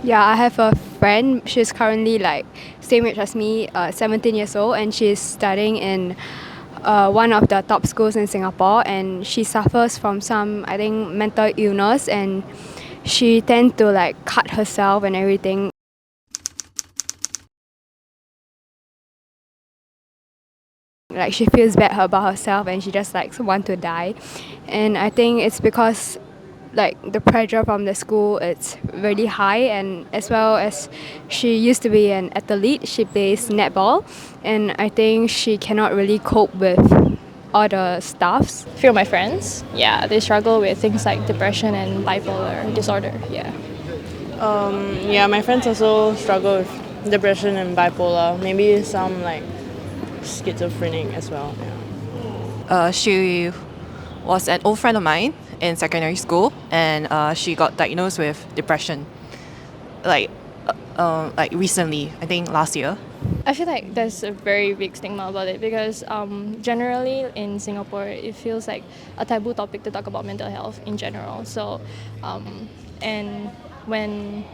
Yeah, I have a friend. She's currently like same age as me, 17 years old, and she's studying in one of the top schools in Singapore. And she suffers from some, I think, mental illness, and she tends to like cut herself and everything. Like she feels bad about herself, and she just like want to die. And I think it's because like the pressure from the school it's really high, and as well as she used to be an athlete, she plays netball, and I think she cannot really cope with all the stuffs. Few of my friends, yeah, they struggle with things like depression and bipolar disorder. Yeah. Yeah, my friends also struggle with depression and bipolar. Maybe some like schizophrenic as well. Yeah. She was an old friend of mine in secondary school, and she got diagnosed with depression, like recently, I think last year. I feel like there's a very big stigma about it because generally in Singapore it feels like a taboo topic to talk about mental health in general. So, and when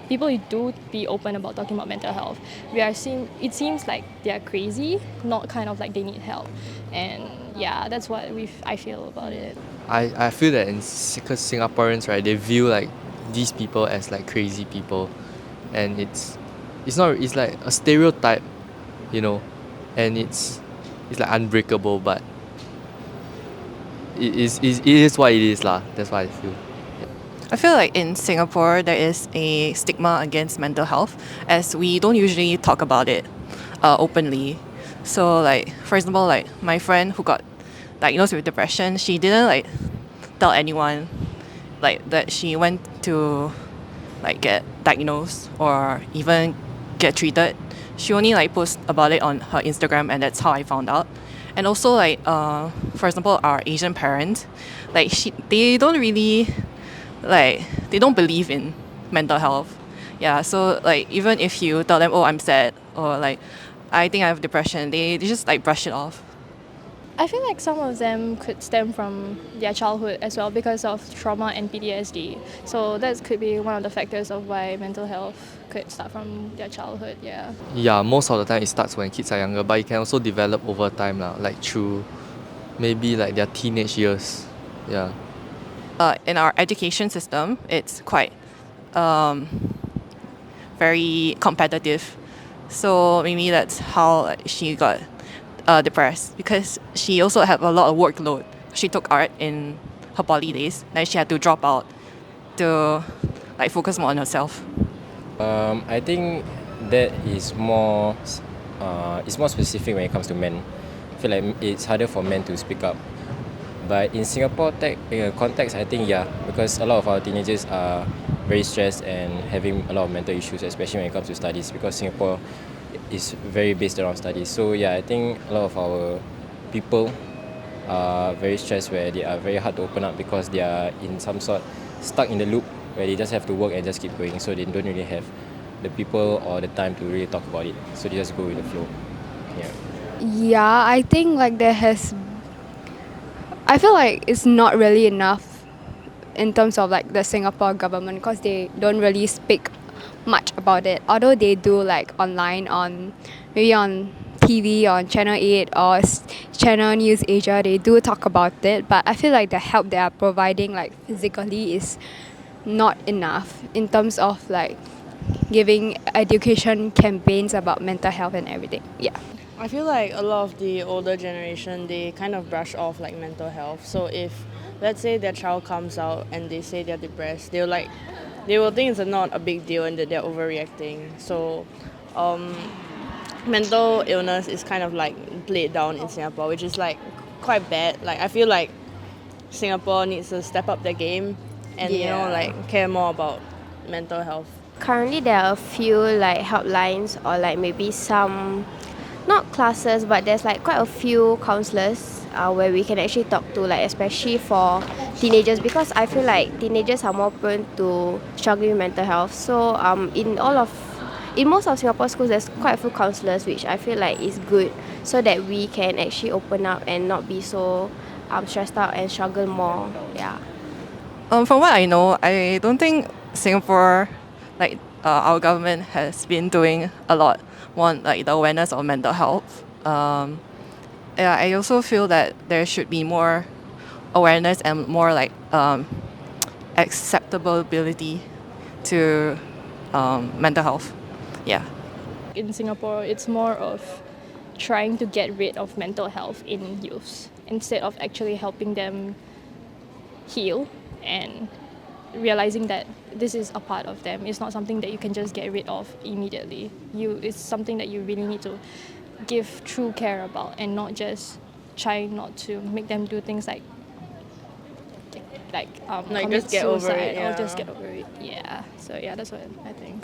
people do be open about talking about mental health, it seems like they're crazy, not kind of like they need help. And yeah, that's what I feel about it. I feel that because Singaporeans, right, they view like these people as like crazy people, and it's like a stereotype, you know, and it's like unbreakable, but it is what it is lah. That's what I feel. I feel like in Singapore there is a stigma against mental health, as we don't usually talk about it openly. So like, for example, like my friend who got diagnosed with depression, she didn't like tell anyone like that she went to like get diagnosed or even get treated. She only like post about it on her Instagram, and that's how I found out. And also like for example, our Asian parents, like they don't really like, they don't believe in mental health. Yeah, so like even if you tell them, oh, I'm sad, or like I think I have depression, they just like brush it off. I feel like some of them could stem from their childhood as well because of trauma and PTSD. So that could be one of the factors of why mental health could start from their childhood. Yeah. Yeah, most of the time it starts when kids are younger, but it can also develop over time lah, like through maybe like their teenage years. Yeah. In our education system, it's quite very competitive. So maybe that's how like, she got depressed, because she also had a lot of workload. She took art in her poly days, then she had to drop out to like focus more on herself. I think that is it's more specific when it comes to men. I feel like it's harder for men to speak up. But in Singapore context, I think because a lot of our teenagers are very stressed and having a lot of mental issues, especially when it comes to studies, because Singapore is very based around studies. So I think a lot of our people are very stressed, where they are very hard to open up because they are in some sort stuck in the loop where they just have to work and just keep going. So they don't really have the people or the time to really talk about it. So they just go with the flow. Yeah. Yeah, I think like I feel like it's not really enough in terms of like the Singapore government, because they don't really speak much about it. Although they do like online on maybe on TV on Channel 8 or Channel News Asia, they do talk about it. But I feel like the help they are providing like physically is not enough in terms of like giving education campaigns about mental health and everything. Yeah. I feel like a lot of the older generation, they kind of brush off like mental health. So if let's say their child comes out and they say they're depressed, they will think it's not a big deal and that they're overreacting. So mental illness is kind of like played down in Singapore, which is like quite bad. Like I feel like Singapore needs to step up their game and like care more about mental health. Currently, there are a few like helplines or like maybe some, not classes, but there's like quite a few counselors where we can actually talk to, like especially for teenagers, because I feel like teenagers are more prone to struggling with mental health. So in most of Singapore schools, there's quite a few counselors, which I feel like is good, so that we can actually open up and not be so stressed out and struggle more. Yeah. From what I know, I don't think Singapore, like our government has been doing a lot on like the awareness of mental health. Yeah, I also feel that there should be more awareness and more like acceptability to mental health. Yeah. In Singapore, it's more of trying to get rid of mental health in youths instead of actually helping them heal and realizing that this is a part of them. It's not something that you can just get rid of immediately. It's something that you really need to give true care about and not just try not to make them do things like Like commit just get over suicide it, or yeah. just get over it. Yeah. So yeah, that's what I think.